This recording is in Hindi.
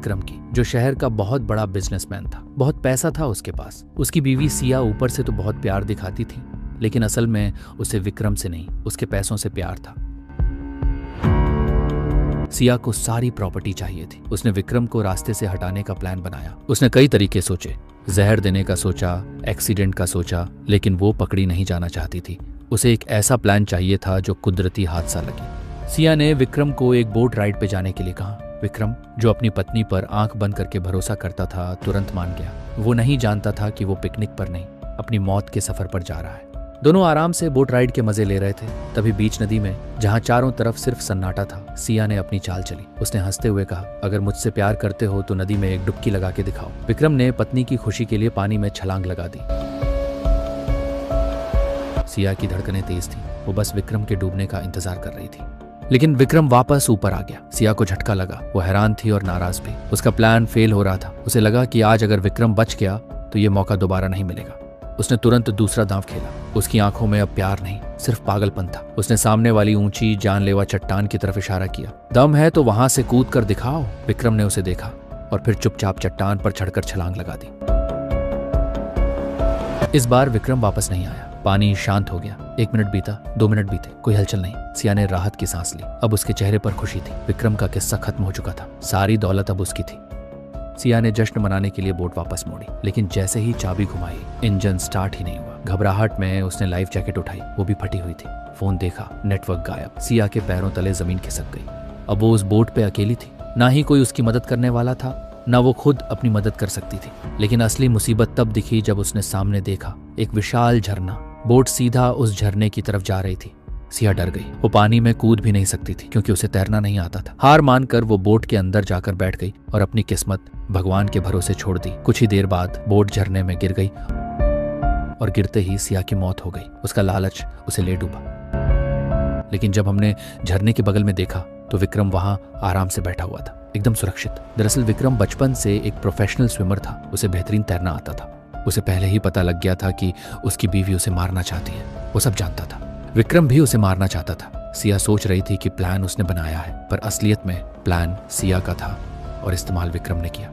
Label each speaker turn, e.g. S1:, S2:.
S1: विक्रम की, जो शहर का बहुत बड़ा बिजनेसमैन था। बहुत पैसा था उसके पास। उसकी बीवी सिया ऊपर से तो बहुत प्यार दिखाती थी, लेकिन असल में उसे विक्रम से नहीं, उसके पैसों से प्यार था। सिया को सारी प्रॉपर्टी चाहिए थी। उसने विक्रम को रास्ते से हटाने का प्लान बनाया। उसने कई तरीके सोचे, जहर देने का सोचा, एक्सीडेंट का सोचा, लेकिन वो पकड़ी नहीं जाना चाहती थी। उसे एक ऐसा प्लान चाहिए था जो कुदरती हादसा लगे। सिया ने विक्रम को एक बोट राइड पे जाने के लिए कहा। विक्रम, जो अपनी पत्नी पर आंख बंद करके भरोसा करता था, तुरंत मान गया। वो नहीं जानता था कि वो पिकनिक पर नहीं, अपनी मौत के सफर पर जा रहा है। दोनों आराम से बोट राइड के मजे ले रहे थे। तभी बीच नदी में, जहां चारों तरफ सिर्फ सन्नाटा था, सिया ने अपनी चाल चली। उसने हंसते हुए कहा, अगर मुझसे प्यार करते हो तो नदी में एक डुबकी लगा के दिखाओ। विक्रम ने पत्नी की खुशी के लिए पानी में छलांग लगा दी। सिया की धड़कनें तेज थी। वो बस विक्रम के डूबने का इंतजार कर रही थी, लेकिन विक्रम वापस ऊपर आ गया। सिया को झटका लगा। वो हैरान थी और नाराज भी। उसका प्लान फेल हो रहा था। उसे लगा कि आज अगर विक्रम बच गया तो ये मौका दोबारा नहीं मिलेगा। उसने तुरंत दूसरा दांव खेला। उसकी आंखों में अब प्यार नहीं, सिर्फ पागलपन था। उसने सामने वाली ऊंची जानलेवा चट्टान की तरफ इशारा किया। दम है तो वहां से कूद कर दिखाओ। विक्रम ने उसे देखा और फिर चुपचाप चट्टान पर चढ़कर छलांग लगा दी। इस बार विक्रम वापस नहीं आया। पानी शांत हो गया। 1 मिनट बीता, 2 मिनट बीते, कोई हलचल नहीं। सिया ने राहत की सांस ली। अब उसके चेहरे पर खुशी थी। विक्रम का किस्सा खत्म हो चुका था। सारी दौलत अब उसकी थी। सिया ने जश्न मनाने के लिए बोट वापस मोड़ी, लेकिन जैसे ही चाबी घुमाई, इंजन स्टार्ट ही नहीं हुआ। घबराहट में उसने लाइफ जैकेट उठाई, वो भी फटी हुई थी। फोन देखा, नेटवर्क गायब। सिया के पैरों तले जमीन खिसक गई। अब वो उस बोट पे अकेली थी। ना ही कोई उसकी मदद करने वाला था, ना वो खुद अपनी मदद कर सकती थी। लेकिन असली मुसीबत तब दिखी जब उसने सामने देखा, एक विशाल झरना। बोट सीधा उस झरने की तरफ जा रही थी। सिया डर गई। वो पानी में कूद भी नहीं सकती थी क्योंकि उसे तैरना नहीं आता था। हार मानकर वो बोट के अंदर जाकर बैठ गई और अपनी किस्मत भगवान के भरोसे छोड़ दी। कुछ ही देर बाद बोट झरने में गिर गई और गिरते ही सिया की मौत हो गई। उसका लालच उसे ले डूबा। लेकिन जब हमने झरने के बगल में देखा तो विक्रम वहां आराम से बैठा हुआ था, एकदम सुरक्षित। दरअसल विक्रम बचपन से एक प्रोफेशनल स्विमर था। उसे बेहतरीन तैरना आता था। उसे पहले ही पता लग गया था कि उसकी बीवी उसे मारना चाहती है। वो सब जानता था। विक्रम भी उसे मारना चाहता था। सिया सोच रही थी कि प्लान उसने बनाया है, पर असलियत में प्लान सिया का था और इस्तेमाल विक्रम ने किया।